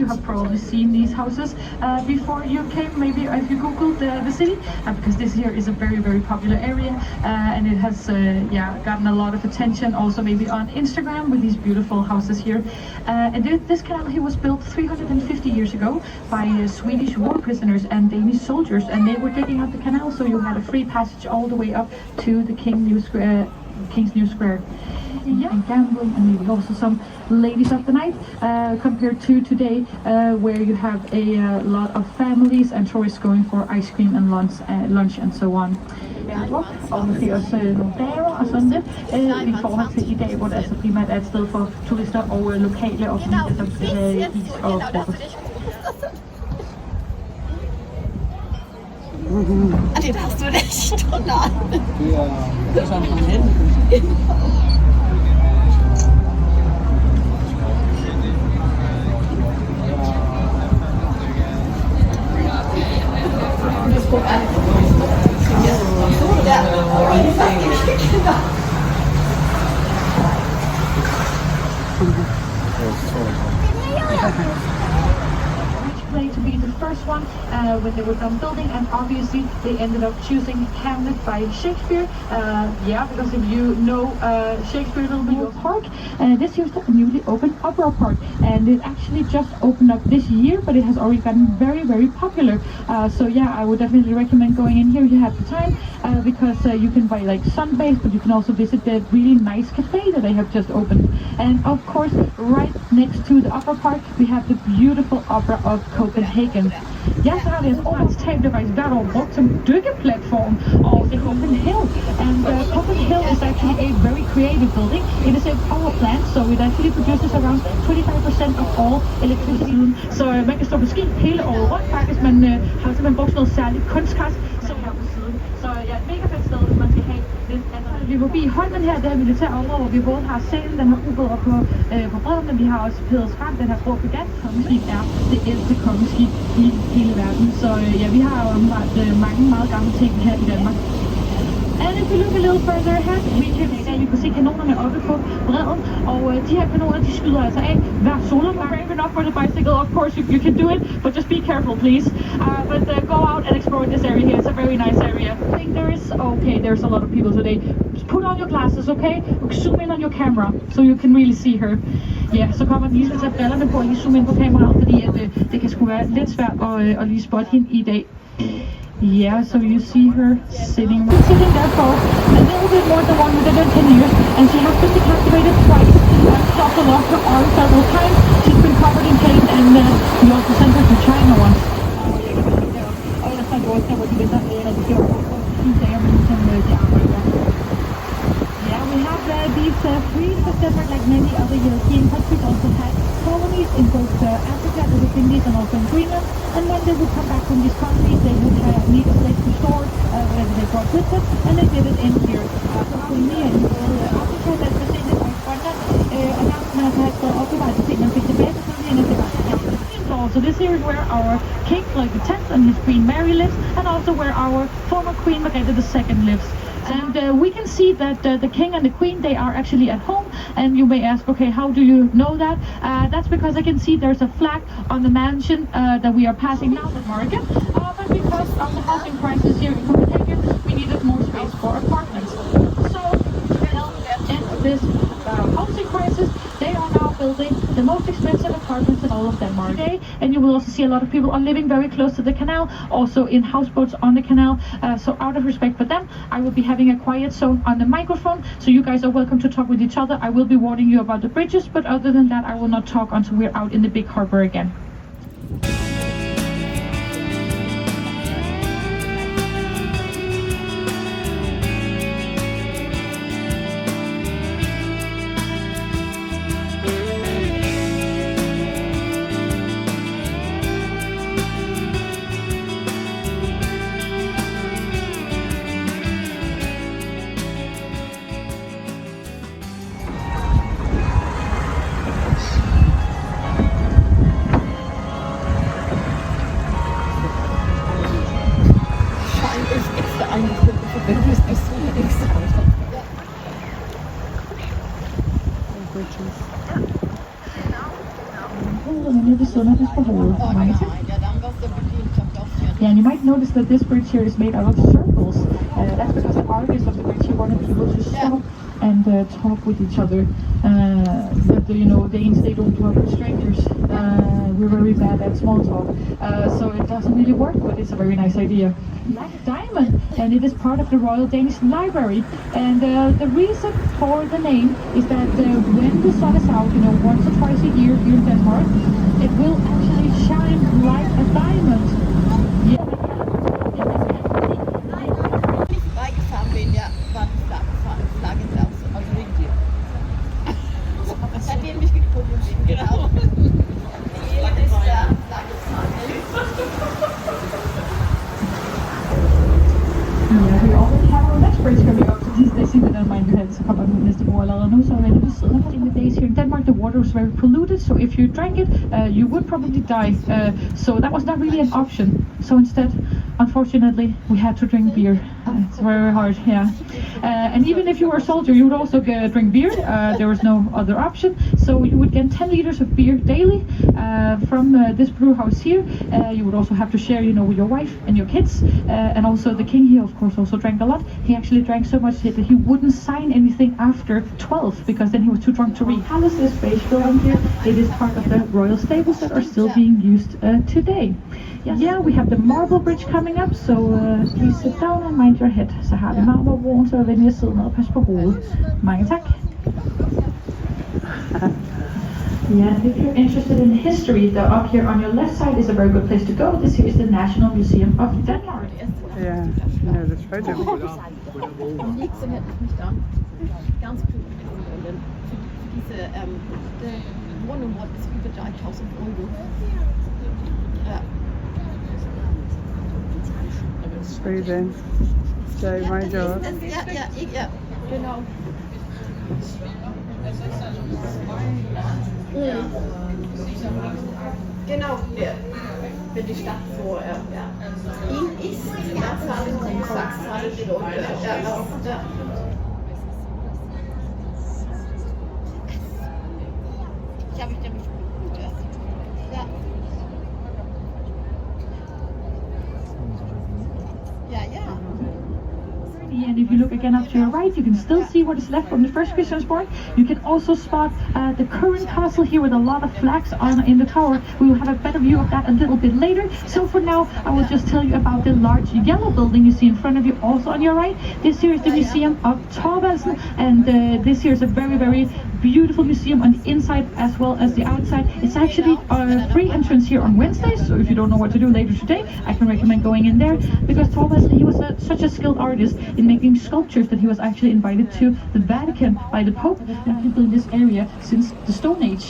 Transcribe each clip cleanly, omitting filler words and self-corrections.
You have probably seen these houses before you came, maybe if you googled the city, because this here is a very popular area, and it has gotten a lot of attention also maybe on Instagram with these beautiful houses here. And this canal here was built 350 years ago by Swedish war prisoners and Danish soldiers, and they were digging out the canal, so you had a free passage all the way up to the King's New Square. And gambling, and maybe also some ladies of the night, compared to today, where you have a lot of families and tourists going for ice cream and lunch and so on. Og måske også nogle damer og sådan lidt, i forhold til i dag, hvor det altså primært er et sted for turister og lokale og familier, som skal have is og frokost. Det passer jo ikke total. Det er sådan en hen. To be the first one when they were done building, and obviously they ended up choosing Hamlet by Shakespeare. Because if you know Shakespeare a little bit, your park. This here's the newly opened opera park, and it actually just opened up this year, but it has already gotten very popular. So I would definitely recommend going in here if you have the time, because you can buy like sunbathe, but you can also visit the really nice cafe that they have just opened. And of course, right next to the opera park, we have the beautiful Opera of Copenhagen. Så har vi altså årets tab, det faktisk hvert år brugt som dykkeplatform, og det er Copenhagen. And Copenhagen is actually a very creative building. It is a power plant, so it actually produces around 25% of all electricity. Så man kan stå på ski hele året rundt faktisk. Man har simpelthen brugt noget særligt kunstgræs, som her på siden. Så et mega fedt sted, hvis man skal have lidt andet. Vi er forbi Holmen her, det her militære område, hvor vi både har salen, den har ubåder på bredden, men vi har også Peders Strand, den her grå fregat. Kongeskib er det ældste kongeskib i hele verden. Så vi har jo omvendt mange meget gamle ting her i Danmark. And if we look a little further ahead, vi kan se kanonerne oppe på bredden, og de her kanoner, de skyder altså af hver solopgang. Brave enough for the bicycle, of course you can do it, but just be careful please. But go out and explore this area here, it's a very nice area. I think there's a lot of people today. Put on your glasses, okay? Zoom in on your camera, so you can really see her. Så kommer den lige til at tage brillerne på og lige zoome ind på kameraet, fordi det kan sgu være lidt svært at lige spotte hende i dag. So you see her sitting there for a little bit more than 110 years, and she has been decapitated twice, also lost her arm several times. She's been covered in paint, and we also sent her to China once. We have these freeze of Denmark, like many other European countries, also had colonies in from these countries, they would need a place to store whatever they brought with them, and they did it in here. So this here is where our king, like the 10th, and his queen Mary lives, and also where our former queen Margrethe II lives. And we can see that the king and the queen, they are actually at home. And you may ask, okay, how do you know that? That's because I can see there's a flag on the mansion that we are passing now, the market. But because of the housing crisis here in Copenhagen, we needed more space for apartments. So in this housing crisis, they are now building the most expensive apartments in all of Denmark today. And you will also see a lot of people are living very close to the canal, also in houseboats on the canal. So out of respect for them, I will be having a quiet zone on the microphone, so you guys are welcome to talk with each other. I will be warning you about the bridges, but other than that, I will not talk until we're out in the big harbor again. Yeah, and you might notice that this bridge here is made out of circles. That's because the artist of the bridge here wanted people to stop and talk with each other. But you know, Danes, they don't talk with strangers. We're very bad at small talk, so it doesn't really work, but it's a very nice idea. Black diamond, and it is part of the Royal Danish Library. And the reason for the name is that when the sun is out, you know, once or twice a year here in Denmark, it will actually shine like a diamond. Yeah. Yeah, we already have our next bridge coming up. They see that mind your head, så kommer den næste bro allerede nu, så er det ved siden af. In the days here in Denmark, the water was very polluted, so if you drank it, you would probably die. So that was not really an option. So instead, unfortunately, we had to drink beer. It's very hard, yeah. And even if you were a soldier, you would also drink beer. There was no other option. So you would get 10 liters of beer daily from this brew house here. You would also have to share, you know, with your wife and your kids. And also the king here, of course, also drank a lot. He actually drank so much that he wouldn't sign anything after 12 because then he was too drunk to read. How is this space going here? It is part of the royal stables that are still being used today. Yes. Yeah, we have the marble bridge coming up, so please sit down and mind your head. Så har vi marmorbroen, så venlig at sidde ned og passe på hovedet. Mange tak. Yeah, if you're interested in history, the up here on your left side is a very good place to go. This here is the National Museum of Denmark. Yeah, no, that's right. Am liebsten hätte ich mich da ganz glücklich gefunden. Diese Wohnung hat bis über 3.000 Euro. Ja. Sweden. So my job. Ja, genau. Genau, für die Stadt vor, ja. Ihn ist Erzahlen und Sachzahlen bedeutet. Ja. Ich habe mich damit gut, ja. Ja. And if you look again up to your right, you can still see what is left from the first Christiansborg. You can also spot the current castle here with a lot of flags on in the tower. We will have a better view of that a little bit later. So for now, I will just tell you about the large yellow building you see in front of you, also on your right. This here is the Museum of Torvaldsen, and this here is a very, very beautiful museum on the inside as well as the outside. It's actually a free entrance here on Wednesdays, so if you don't know what to do later today, I can recommend going in there, because Torvaldsen, he was such a skilled artist. in making sculptures that he was actually invited to the Vatican by the Pope, and people in this area since the Stone Age.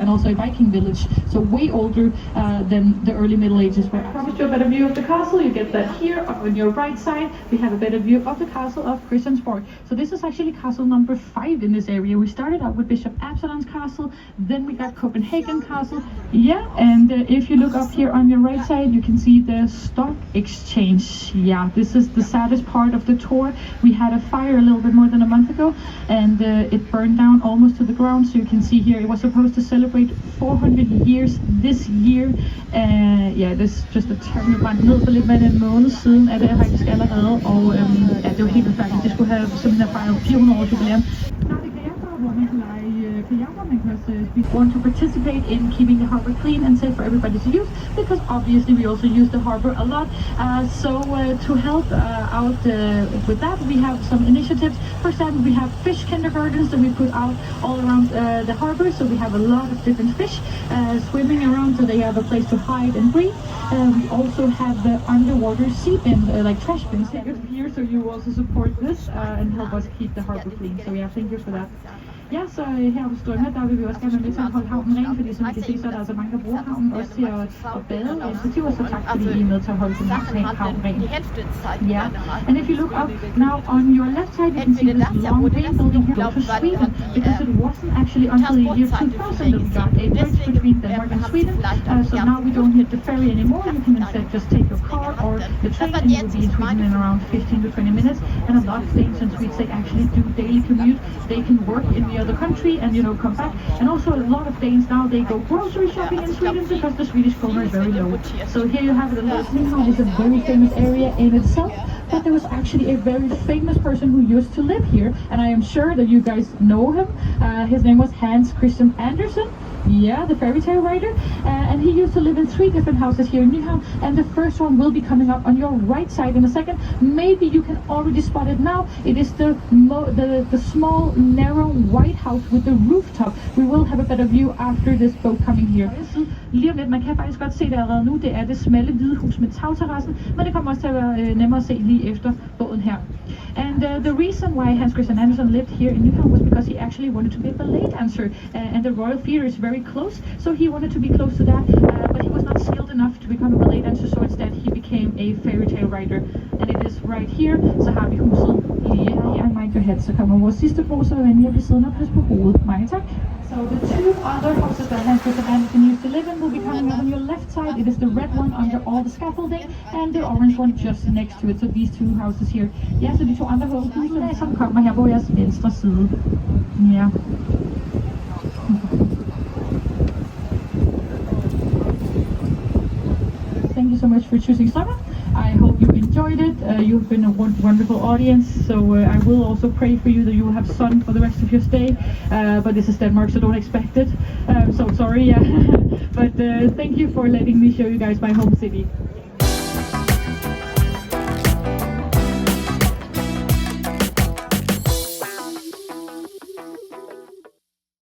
And also a Viking village, so way older than the early Middle Ages. I promised you a better view of the castle. You get that here on your right side. We have a better view of the castle of Christiansborg. So this is actually castle number 5 in this area. We started out with Bishop Absalon's castle, then we got Copenhagen castle. Yeah, and if you look up here on your right side, you can see the stock exchange. Yeah, this is the saddest part of the tour. We had a fire a little bit more than a month ago, and it burned down almost to the ground. So you can see here, it was supposed to celebrate 400 years this year. This is just a terrible brændt ned for lidt mere end en måned siden, er det faktisk allerede, og det var helt forfærdeligt. Det skulle have simpelthen fejret 400 års jubilæum. Man can want to participate in keeping the harbor clean and safe for everybody to use, because obviously we also use the harbor a lot. To help out with that, we have some initiatives. For example, we have fish kindergartens that we put out all around the harbor, so we have a lot of different fish swimming around, so they have a place to hide and breathe. We also have the underwater sea bin, like trash bins here, so you also support this and help us keep the harbor clean. So yeah, thank you for that. Ja, så her på Strømme, der vil vi også gerne være med til at holde havnen ren, fordi som I kan se, så er der altså mange, der bruger havnen også til at bade og initiativer, så tak fordi I er med til at holde den havn ren. Yeah, and if you look up now on your left side, you can see this long green building here to Sweden, because it wasn't actually until the year 2000 that we got a bridge between Denmark and Sweden, so now we don't need the ferry anymore. You can instead just take your car or the train, and you'll be in Sweden in around 15 to 20 minutes, and a lot of Danes and Swedes, they actually do daily commute. They can work in the other country and come back, and also a lot of Danes now, they go grocery shopping in Sweden because the Swedish krona is very low. So here you have the Listening is a very famous area in itself, but there was actually a very famous person who used to live here, and I am sure that you guys know him. His name was Hans Christian Andersen. Yeah, the fairy tale writer, and he used to live in 3 different houses here in Nyhavn, and the first one will be coming up on your right side in a second. Maybe you can already spot it now. It is the small, narrow white house with the rooftop. We will have a better view after this boat coming here. Lige om lidt, man kan faktisk godt se det allerede nu, det er det smalle hvide hus med tagterrassen, men det kommer også til at være nemmere at se lige efter båden her. And the reason why Hans Christian Andersen lived here in Nyhavn was because he actually wanted to be a ballet dancer, and the Royal Theatre is very close, so he wanted to be close to that, but he was not skilled enough to become a ballet dancer, so instead he became a fairy tale writer, and it is right here. Så har vi huset lige her. Mind your head, så kommer vores sidste bro, så venlig at blive siddende og passe på hovedet. Mange tak. So the 2 other houses that Hans Christian Andersen used to live in will be coming up on your left side. It is the red one under all the scaffolding, and the orange one just next to it. So these 2 houses here. Ja, så de 2 andre huse, som kommer her på jeres venstre side. Ja. Thank you so much for choosing Strømme. I hope you enjoyed it. You've been a wonderful audience, so I will also pray for you that you will have sun for the rest of your stay. But this is Denmark, so don't expect it. So sorry, yeah. But thank you for letting me show you guys my home city.